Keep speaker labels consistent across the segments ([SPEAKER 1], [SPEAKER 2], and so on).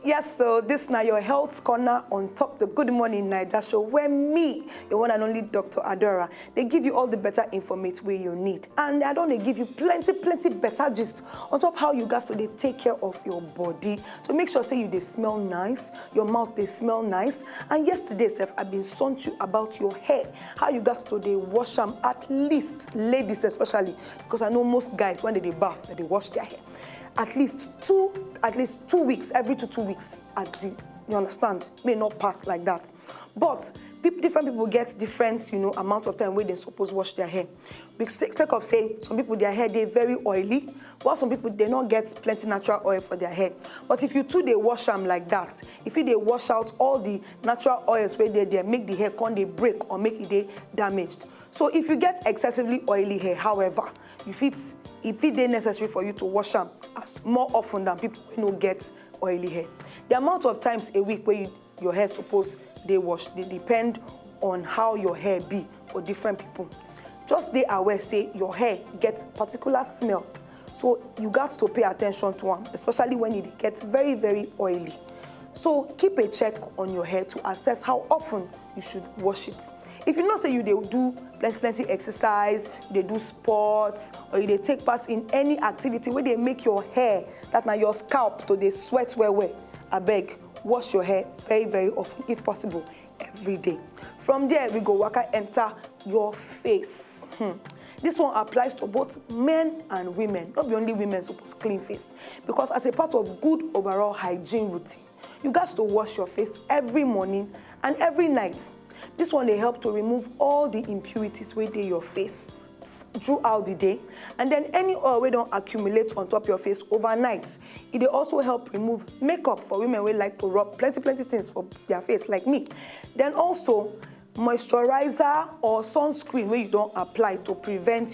[SPEAKER 1] Yes, so this now your health corner on top the Good Morning Naija show where me, your one and only Dr. Adora, they give you all the better information where you need. And I don't give you plenty better gist on top how you guys so they take care of your body. So make sure say they smell nice, your mouth they smell nice. And yesterday, Seth, I've been saying to you about your hair, how you guys so they wash them, at least ladies especially, because I know most guys when they bath, they wash their hair. At least 2 weeks, every 2 weeks you understand, may not pass like that. But different people get different, amount of time where they're supposed to wash their hair. Because sake of say, some people, their hair, they're very oily, while some people, they not get plenty natural oil for their hair. But if you they wash them like that, if they wash out all the natural oils where they make the hair con they break or make it damaged. So if you get excessively oily hair, however, if it's necessary for you to wash them as more often than people who don't get oily hair. The amount of times a week where your hair suppose they wash, they depend on how your hair be for different people. Just they aware say your hair gets particular smell. So you got to pay attention to them, especially when it gets very oily. So keep a check on your hair to assess how often you should wash it. If you know say you do plenty exercise, they do sports, or you take part in any activity where they make your hair, that now your scalp to they sweat well, I beg, wash your hair very often, if possible, every day. From there, we go waka enter your face. This one applies to both men and women. Not be only women supposed clean face. Because as a part of good overall hygiene routine, you got to wash your face every morning and every night. This one, they help to remove all the impurities within your face throughout the day. And then any oil we don't accumulate on top of your face overnight. It also help remove makeup for women who like to rub plenty things for their face like me. Then also, moisturizer or sunscreen where you don't apply to prevent,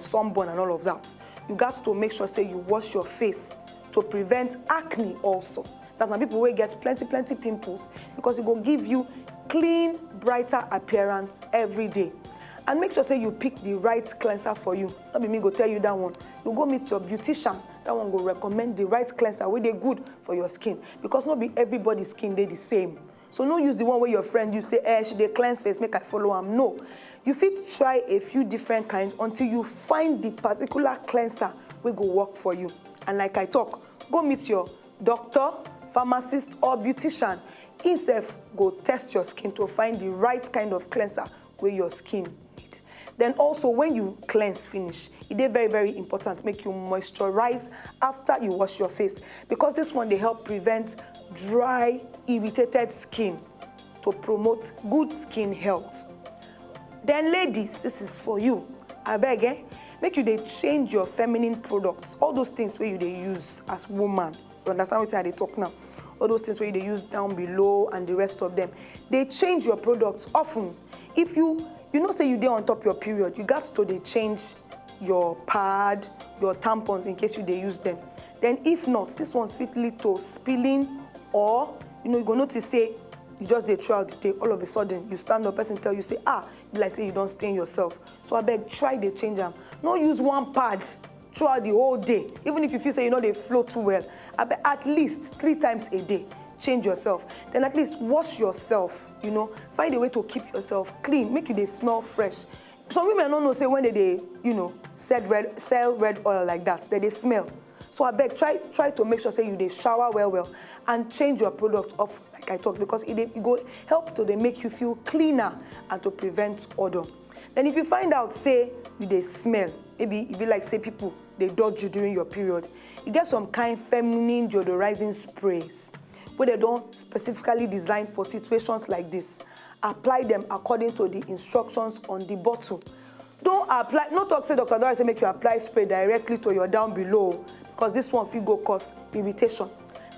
[SPEAKER 1] sunburn and all of that. You got to make sure say you wash your face to prevent acne also. That now people will get plenty pimples because it will give you clean, brighter appearance every day. And make sure say you pick the right cleanser for you. Not be me go tell you that one. You go meet your beautician. That one go recommend the right cleanser where they good for your skin. Because not be everybody's skin they the same. So no use the one where your friend you say, should they cleanse face, make I follow them. No. You fit try a few different kinds until you find the particular cleanser will go work for you. And like I talk, go meet your doctor, pharmacist, or beautician. Himself go test your skin to find the right kind of cleanser where your skin need. Then also when you cleanse finish, it is very important make you moisturize after you wash your face. Because this one they help prevent dry, irritated skin to promote good skin health. Then ladies, this is for you. I beg, make you they change your feminine products. All those things where you they use as woman. You understand what I talk now? All those things where they use down below and the rest of them. They change your products often. If you say you did on top your period, you got to they change your pad, your tampons in case you they use them. Then if not, this one's fit lead to spilling or, you go notice say, you just they throughout the day, all of a sudden, you stand up, person tell you, say, like say you don't stain yourself. So I beg, try they change them. Not use one pad throughout the whole day. Even if you feel say they flow too well, I bet at least 3 times a day. Change yourself. Then at least wash yourself, Find a way to keep yourself clean. Make you they smell fresh. Some women don't know, say when they sell red oil like that, they smell. So I beg, try to make sure say you they shower well and change your product off like I talk because it go help to they make you feel cleaner and to prevent odor. Then if you find out say you they smell, maybe it be like say people they dodge you during your period, you get some kind feminine deodorizing sprays where they don't specifically design for situations like this. Apply them according to the instructions on the bottle. Don't apply, no talk say Dr. Dora say make you apply spray directly to your down below because this one will go cause irritation.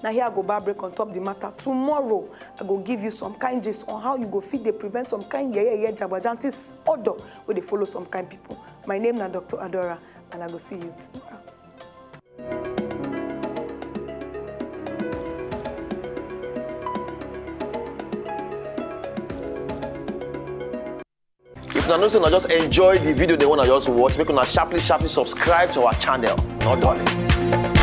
[SPEAKER 1] Now here I go bar break on top the matter. Tomorrow I go give you some kind gist on how you go fit they prevent some kind jabajantis odor where they follow some kind people. My name is Dr. Adora and I go see you tomorrow.
[SPEAKER 2] If you know, just enjoy the video they want to just watch, make sure sharply subscribe to our channel. Not darling.